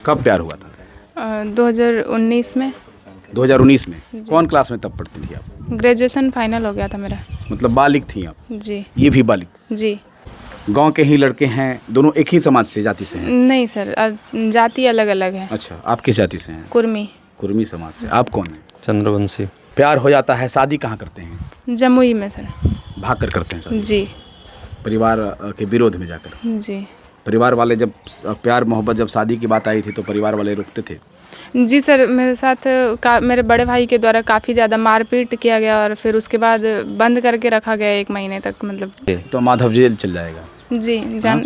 कब प्यार हुआ था? 2019 में। 2019 में? कौन क्लास में तब पढ़ती थी आप? ग्रेजुएशन फाइनल हो गया था मेरा। मतलब बालिग थी आप? जी ये भी बालिग? जी। गांव के ही लड़के हैं, दोनों एक ही समाज से, जाति से हैं? नहीं सर, जाति अलग अलग है। अच्छा, आप किस जाति से हैं? कुर्मी। कुर्मी समाज से। आप कौन हैं? चंद्रवंशी। प्यार हो जाता है, शादी कहाँ करते हैं? जमुई में सर। भाग कर करते हैं शादी? जी परिवार के विरोध में जाकर? जी। परिवार वाले जब प्यार मोहब्बत जब शादी की बात आई थी तो परिवार वाले रोकते थे? जी सर, मेरे साथ मेरे बड़े भाई के द्वारा काफ़ी ज़्यादा मारपीट किया गया और फिर उसके बाद बंद करके रखा गया 1 महीने तक, मतलब। तो माधव जेल चल जाएगा? जी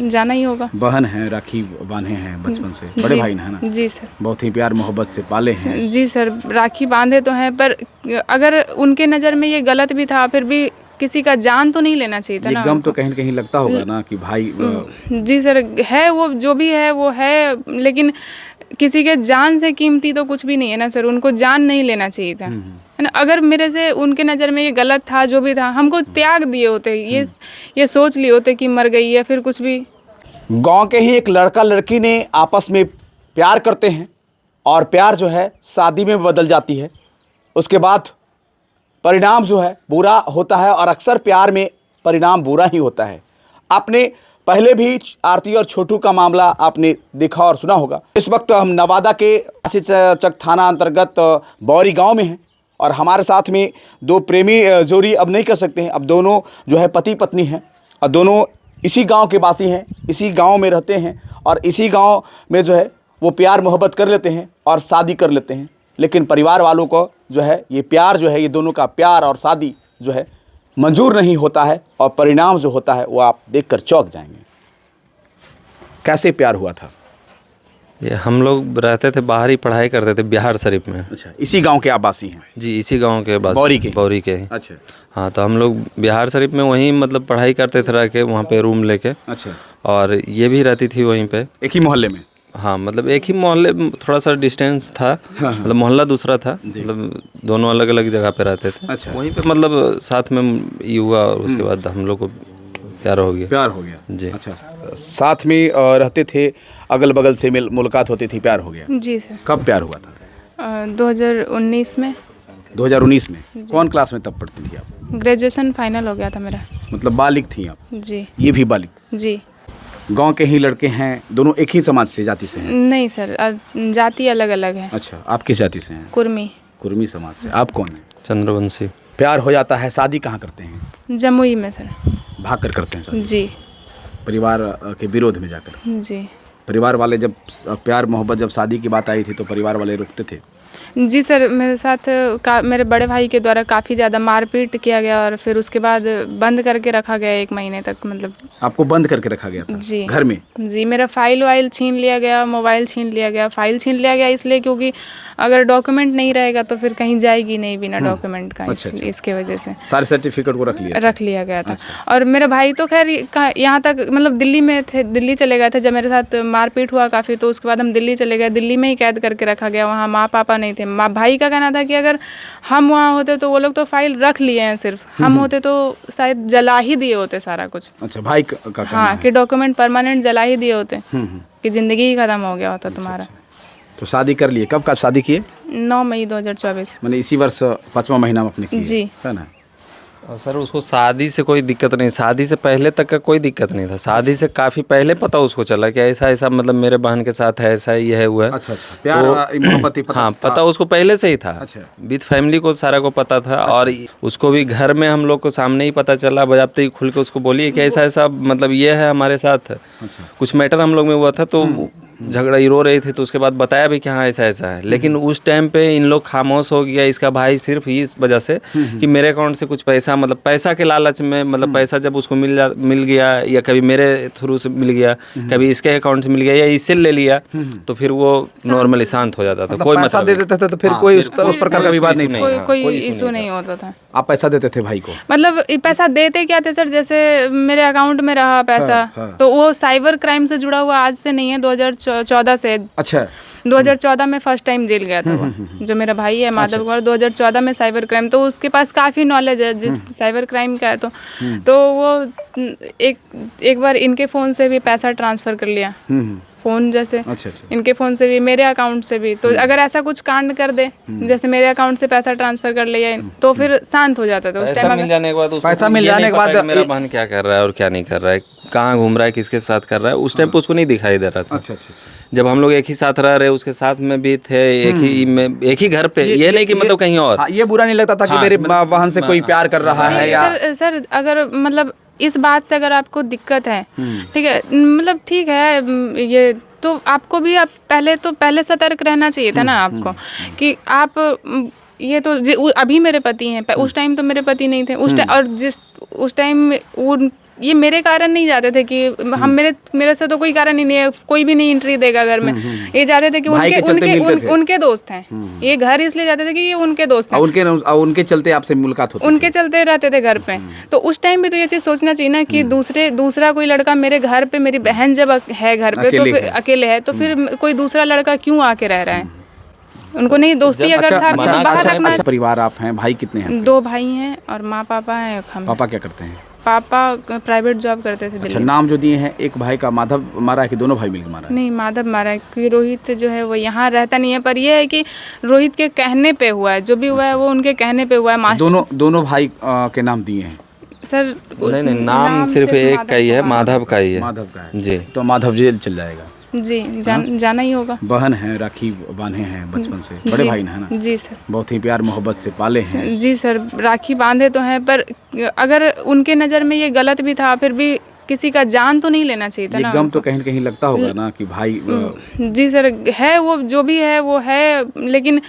जाना ही होगा। बहन है, राखी बांधे हैं बचपन से, बड़े भाई हैं ना? जी सर। बहुत ही प्यार मोहब्बत से पाले हैं? जी सर, राखी बांधे तो हैं, पर अगर उनके नज़र में ये गलत भी था, फिर भी किसी का जान तो नहीं लेना चाहिए था ये ना। गम तो कहीं न कहीं लगता होगा ना कि भाई जी सर, है वो जो भी है वो है, लेकिन किसी के जान से कीमती तो कुछ भी नहीं है ना सर। उनको जान नहीं लेना चाहिए था, है ना। अगर मेरे से उनके नज़र में ये गलत था, जो भी था, हमको त्याग दिए होते, ये सोच लिए होते कि मर गई है, फिर कुछ भी। गांव के ही एक लड़का लड़की ने आपस में प्यार करते हैं और प्यार जो है शादी में बदल जाती है। उसके बाद परिणाम जो है बुरा होता है और अक्सर प्यार में परिणाम बुरा ही होता है। आपने पहले भी आरती और छोटू का मामला आपने देखा और सुना होगा। इस वक्त हम नवादा के चक थाना अंतर्गत बौरी गांव में हैं और हमारे साथ में 2 प्रेमी जोड़ी अब नहीं कर सकते हैं। अब दोनों जो है पति पत्नी हैं और दोनों इसी गांव के वासी हैं, इसी गांव में रहते हैं और इसी गांव में जो है वो प्यार मोहब्बत कर लेते हैं और शादी कर लेते हैं। लेकिन परिवार वालों को जो है ये प्यार जो है, ये दोनों का प्यार और शादी जो है मंजूर नहीं होता है और परिणाम जो होता है वो आप देखकर चौंक जाएंगे। कैसे प्यार हुआ था? ये हम लोग रहते थे, बाहर ही पढ़ाई करते थे बिहार शरीफ में। अच्छा, इसी गांव के आवासी हैं? जी, इसी गांव के बस बौरी के ही। अच्छा। हाँ, तो हम लोग बिहार शरीफ में वहीं मतलब पढ़ाई करते थे, रह के वहाँ पे रूम लेके। अच्छा। और ये भी रहती थी वहीं पे, एक ही मोहल्ले में? हाँ, मतलब एक ही मोहल्ले, थोड़ा सा डिस्टेंस था। हाँ। मतलब मोहल्ला दूसरा था, मतलब दोनों अलग अलग जगह पे रहते थे। अच्छा। वहीं पे मतलब साथ में ये हुआ और उसके बाद हम लोग को प्यार हो गया जी। अच्छा, साथ में रहते थे, अगल बगल से मुलाकात होती थी, प्यार हो गया? जी सर। कब प्यार हुआ था? 2019 में। 2019 में? कौन क्लास में तब पढ़ती थी आप? ग्रेजुएशन फाइनल हो गया था मेरा। मतलब बालिग थी आप? जी ये भी बालिग? जी। गांव के ही लड़के हैं, दोनों एक ही समाज से, जाति से हैं? नहीं सर, जाति अलग अलग है। अच्छा, आप किस जाति से हैं? कुर्मी। कुर्मी समाज से। आप कौन हैं? चंद्रवंशी। प्यार हो जाता है, शादी कहाँ करते हैं? जमुई में सर। भाग कर करते हैं शादी? जी परिवार के विरोध में जाकर? जी। परिवार वाले जब प्यार मोहब्बत जब शादी की बात आई थी तो परिवार वाले रोकते थे? जी सर, मेरे साथ मेरे बड़े भाई के द्वारा काफ़ी ज़्यादा मारपीट किया गया और फिर उसके बाद बंद करके रखा गया 1 महीने तक, मतलब। आपको बंद करके रखा गया था? जी। घर में? जी, मेरा फाइल वाइल छीन लिया गया, मोबाइल छीन लिया गया। फाइल छीन लिया गया इसलिए क्योंकि अगर डॉक्यूमेंट नहीं रहेगा तो फिर कहीं जाएगी नहीं बिना डॉक्यूमेंट का। अच्छा। इसके वजह से सारे सर्टिफिकेट को रख लिया गया था। और मेरा भाई तो खैर यहाँ तक, मतलब दिल्ली में थे, दिल्ली चले गए थे जब मेरे साथ मारपीट हुआ काफ़ी, तो उसके बाद हम दिल्ली चले गए। दिल्ली में ही कैद करके रखा गया, वहाँ माँ पापा नहीं थे। भाई का कहना था कि अगर हम वहाँ होते तो वो लोग तो फाइल रख लिए हैं, सिर्फ हम होते तो शायद जला ही दिए होते सारा कुछ। अच्छा, भाई का हाँ, कि डॉक्यूमेंट परमानेंट जला ही दिए होते, कि ज़िंदगी ही ख़त्म हो गया होता तुम्हारा। तो शादी कर लिए? कब शादी किए? 9 मई 2024। मैंने इसी वर्ष 5वां महीना में अपने किए? जी। है ना? और सर उसको शादी से कोई दिक्कत नहीं, शादी से पहले तक का कोई दिक्कत नहीं था। शादी से काफ़ी पहले पता उसको चला कि ऐसा ऐसा, मतलब मेरे बहन के साथ है, ऐसा ये है हुआ है। अच्छा। प्यार मोहब्बत पता? हाँ, पता उसको पहले से ही था। अच्छा। विद फैमिली को सारा को पता था। अच्छा। और उसको भी घर में हम लोग को सामने ही पता चला, बजाते ही खुल के उसको बोलिए कि ऐसा ऐसा, मतलब ये है हमारे साथ। अच्छा। कुछ मैटर हम लोग में हुआ था तो झगड़ा ही रो रही थी, तो उसके बाद बताया भी कि हाँ ऐसा ऐसा है। लेकिन उस टाइम पे इन लोग खामोश हो गया, इसका भाई, सिर्फ इस वजह से कि मेरे अकाउंट से कुछ पैसा, मतलब पैसा के लालच में, मतलब पैसा जब उसको मिल गया, या कभी मेरे थ्रू से मिल गया, कभी इसके अकाउंट से मिल गया, या इससे ले लिया, तो फिर वो नॉर्मली शांत हो जाता था। कोई पैसा दे देते थे तो फिर कोई उस प्रकार का विवाद नहीं था? कोई इशू नहीं होता था। आप पैसा देते थे भाई को? मतलब पैसा देते क्या थे सर, जैसे मेरे अकाउंट में रहा पैसा। तो वो साइबर क्राइम से जुड़ा हुआ आज से नहीं है, 2014 से। अच्छा। 2014 में फर्स्ट टाइम जेल गया था वो, जो मेरा भाई है माधव कुमार। 2014 में साइबर क्राइम, तो उसके पास काफ़ी नॉलेज है साइबर क्राइम का है। तो वो एक बार इनके फ़ोन से भी पैसा ट्रांसफ़र कर लिया। फ़ोन जैसे अच्छा अच्छा। इनके फ़ोन से भी, मेरे अकाउंट से भी। तो अगर ऐसा कुछ कांड कर दे, जैसे मेरे अकाउंट से पैसा ट्रांसफ़र कर लिया, तो फिर शांत हो जाता था उस पैसा टाइम। मिल जाने के बाद उसको पैसा मिल ये जाने नहीं के पता बाद कि मेरा बहन क्या कर रहा है और क्या नहीं कर रहा है, कहाँ घूम रहा है, किसके साथ कर रहा है, उस टाइम पे उसको नहीं दिखाई दे रहा था। अच्छा अच्छा अच्छा। जब हम लोग एक ही साथ रह रहे, उसके साथ में भी थे, एक ही घर पे, ये नहीं कि मतलब कहीं और। हाँ, ये बुरा नहीं लगता था कि हाँ, मेरे बहन से कोई प्यार कर रहा है या सर अगर मतलब इस बात से अगर आपको दिक्कत है, ठीक है, मतलब ठीक है, ये तो आपको भी आप पहले सतर्क रहना चाहिए था ना आपको, कि आप ये तो अभी मेरे पति हैं, उस टाइम तो मेरे पति नहीं थे उस टाइम, और उस टाइम वो ये मेरे कारण नहीं जाते थे कि हम मेरे से तो कोई कारण ही नहीं है, कोई भी नहीं एंट्री देगा घर में। ये जाते थे कि उनके दोस्त हैं, ये घर इसलिए जाते थे कि ये उनके दोस्त हैं, उनके चलते आपसे मुलाकात होती उनके चलते रहते थे घर पे। तो उस टाइम भी तो ये चीज़ सोचना चाहिए ना कि दूसरा कोई लड़का मेरे घर पे, मेरी बहन जब है घर पे तो फिर अकेले है, तो फिर कोई दूसरा लड़का क्यों आके रह रहा है? उनको नहीं दोस्ती अगर था तो बाहर रखना। अच्छा परिवार आप हैं, भाई कितने हैं? 2 भाई हैं और माँ पापा हैं, एक हम। पापा क्या करते हैं? पापा प्राइवेट जॉब करते थे अच्छा, दिल्ली। नाम जो दिए हैं, एक भाई का माधव मारा है कि दोनों भाई मिलकर मारा है? नहीं, माधव मारा है, क्योंकि रोहित जो है वो यहाँ रहता नहीं है, पर ये है कि रोहित के कहने पे हुआ है, जो भी हुआ है वो उनके कहने पे हुआ है। मास्टर दोनों भाई के नाम दिए हैं? सर नहीं, नाम सिर्फ एक का ही है, माधव का ही है। माधव का है जी। तो माधव जेल चल जाएगा जी, जाना ही होगा। बहन है, राखी बांधे हैं बचपन से, बड़े भाई है ना? जी सर। बहुत ही प्यार मोहब्बत से पाले हैं। जी सर, राखी बांधे तो हैं, पर अगर उनके नज़र में ये गलत भी था, फिर भी किसी का जान तो नहीं लेना चाहिए था ना। ये गम तो कहीं न कहीं लगता होगा ना कि भाई। जी सर, है वो जो भी है वो है, लेकिन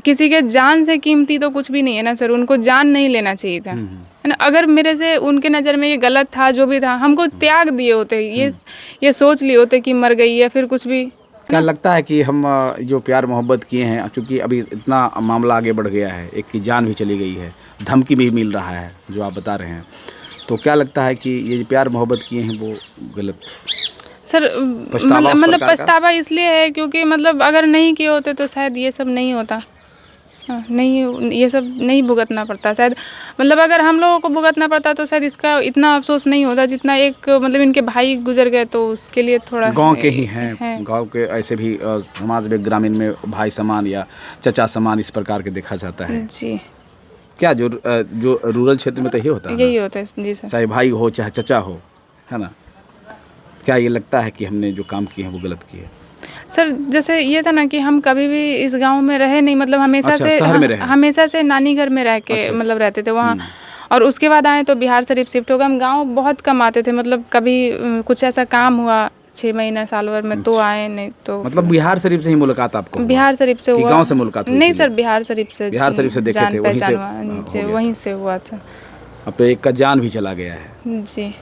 किसी के जान से कीमती तो कुछ भी नहीं है ना सर, उनको जान नहीं लेना चाहिए था, है ना। अगर मेरे से उनके नज़र में ये गलत था, जो भी था, हमको त्याग दिए होते, ये सोच लिए होते कि मर गई है, फिर कुछ भी। क्या लगता है कि हम जो प्यार मोहब्बत किए हैं, चूँकि अभी इतना मामला आगे बढ़ गया है, एक की जान भी चली गई है, धमकी भी मिल रहा है जो आप बता रहे हैं, तो क्या लगता है कि ये जो प्यार मोहब्बत किए हैं वो गलत? सर मतलब पछतावा इसलिए है क्योंकि मतलब अगर नहीं किए होते तो शायद ये सब नहीं होता। नहीं, ये सब नहीं भुगतना पड़ता शायद, मतलब अगर हम लोगों को भुगतना पड़ता तो शायद इसका इतना अफसोस नहीं होता जितना एक मतलब इनके भाई गुजर गए, तो उसके लिए थोड़ा। गांव के ही हैं, गांव के ऐसे भी समाज में, ग्रामीण में भाई समान या चचा समान इस प्रकार के देखा जाता है। जी। क्या जो रूरल क्षेत्र में तो यही होता है? यही होता है जी सर। चाहे भाई हो चाहे चचा हो, है ना। क्या ये लगता है कि हमने जो काम किए हैं वो गलत किए? सर जैसे ये था ना कि हम कभी भी इस गांव में रहे नहीं, मतलब हमेशा अच्छा, से शहर में रहे? हमेशा से नानी घर में रह के मतलब रहते थे वहाँ, और उसके बाद आए तो बिहार शरीफ शिफ्ट हो गए। हम गांव बहुत कम आते थे, मतलब कभी कुछ ऐसा काम हुआ 6 महीना साल भर में तो आए, नहीं तो। मतलब बिहार शरीफ से ही मुलाकात आपको हुआ? बिहार शरीफ से हुआ। गांव से मुलाकात हुई? नहीं सर, बिहार शरीफ से देखे थे, वहीं से हुआ था। अब तो एक का जान भी चला गया है जी।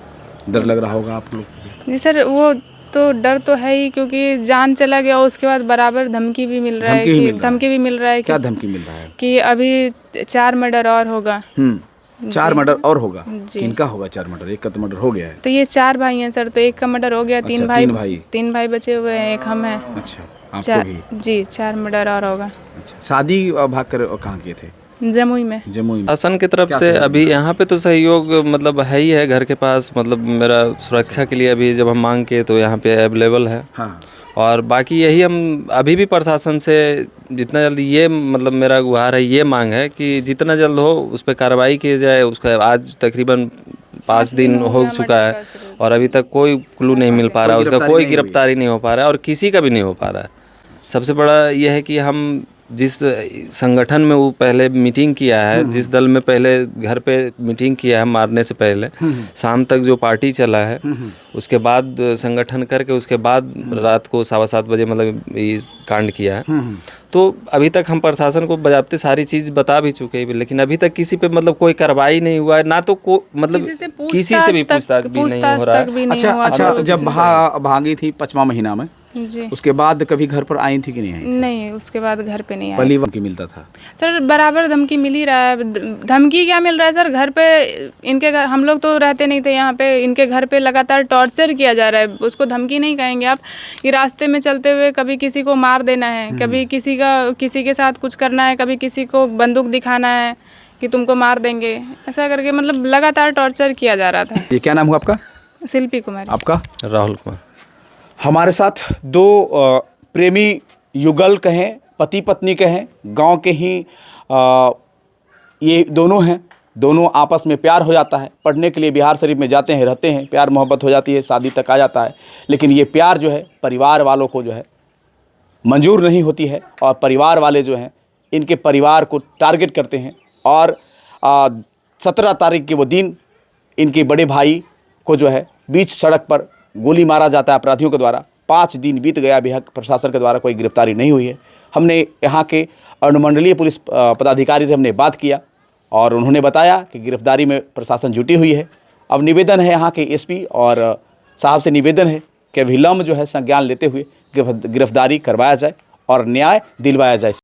डर लग रहा होगा आप लोग को? जी सर, वो तो डर तो है ही, क्योंकि जान चला गया, उसके बाद बराबर धमकी भी मिल रहा है कि क्या धमकी मिल रहा है? कि अभी 4 मर्डर और होगा। 4 मर्डर और होगा? किनका होगा 4 मर्डर? एक का तो मर्डर हो गया है। तो ये 4 भाई हैं सर, तो एक का मर्डर हो गया। 3 भाई बचे हुए हैं, एक हम हैं। अच्छा, आपको भी? जी, 4 मर्डर और होगा। अच्छा, शादी भाग कर कहाँ किए थे? जमुई में। शासन की तरफ से अभी यहाँ पे तो सहयोग मतलब है ही है घर के पास, मतलब मेरा सुरक्षा के लिए अभी जब हम मांग के तो यहाँ पे अवेलेबल है। हाँ। और बाकी यही हम अभी भी प्रशासन से जितना जल्दी, ये मतलब मेरा गुहार है, ये मांग है कि जितना जल्द हो उस पर कार्रवाई की जाए। उसका आज तकरीबन 5 दिन हो चुका है और अभी तक कोई क्लू नहीं मिल पा रहा है, उसका कोई गिरफ्तारी नहीं हो पा रहा है और किसी का भी नहीं हो पा रहा है। सबसे बड़ा यह है कि हम जिस संगठन में वो पहले मीटिंग किया है, जिस दल में पहले घर पे मीटिंग किया है मारने से पहले, शाम तक जो पार्टी चला है, उसके बाद संगठन करके उसके बाद रात को 7:15 बजे मतलब ये कांड किया है। तो अभी तक हम प्रशासन को बजाबते सारी चीज़ बता भी चुके हैं, लेकिन अभी तक किसी पे मतलब कोई कार्रवाई नहीं हुआ है, ना तो मतलब किसी से भी पूछताछ भी नहीं हो रहा है। अच्छा, तो जब भागी थी 5वां महीना में जी, उसके बाद कभी घर पर आई थी कि नहीं आई थी? नहीं, उसके बाद घर पे नहीं आई। पहली धमकी मिलता था? सर बराबर धमकी मिल ही रहा है। धमकी क्या मिल रहा है सर, घर पे इनके घर, हम लोग तो रहते नहीं थे यहाँ पे, इनके घर पे लगातार टॉर्चर किया जा रहा है। उसको धमकी नहीं कहेंगे आप, कि रास्ते में चलते हुए कभी किसी को मार देना है, कभी किसी के साथ कुछ करना है, कभी किसी को बंदूक दिखाना है कि तुमको मार देंगे, ऐसा करके मतलब लगातार टॉर्चर किया जा रहा था। ये क्या नाम हुआ आपका? शिल्पी कुमारी। आपका? राहुल कुमार। हमारे साथ दो प्रेमी युगल कहें, पति पत्नी कहें, गांव के ही ये दोनों हैं। दोनों आपस में प्यार हो जाता है, पढ़ने के लिए बिहार शरीफ में जाते हैं, रहते हैं, प्यार मोहब्बत हो जाती है, शादी तक आ जाता है। लेकिन ये प्यार जो है परिवार वालों को जो है मंजूर नहीं होती है, और परिवार वाले जो हैं इनके परिवार को टारगेट करते हैं। और 17 तारीख के वो दिन इनके बड़े भाई को जो है बीच सड़क पर गोली मारा जाता है अपराधियों के द्वारा। 5 दिन बीत गया, अभी प्रशासन के द्वारा कोई गिरफ्तारी नहीं हुई है। हमने यहाँ के अनुमंडलीय पुलिस पदाधिकारी से हमने बात किया और उन्होंने बताया कि गिरफ्तारी में प्रशासन जुटी हुई है। अब निवेदन है यहाँ के एसपी और साहब से निवेदन है कि विलम्ब जो है संज्ञान लेते हुए गिरफ्तारी करवाया जाए और न्याय दिलवाया जाए।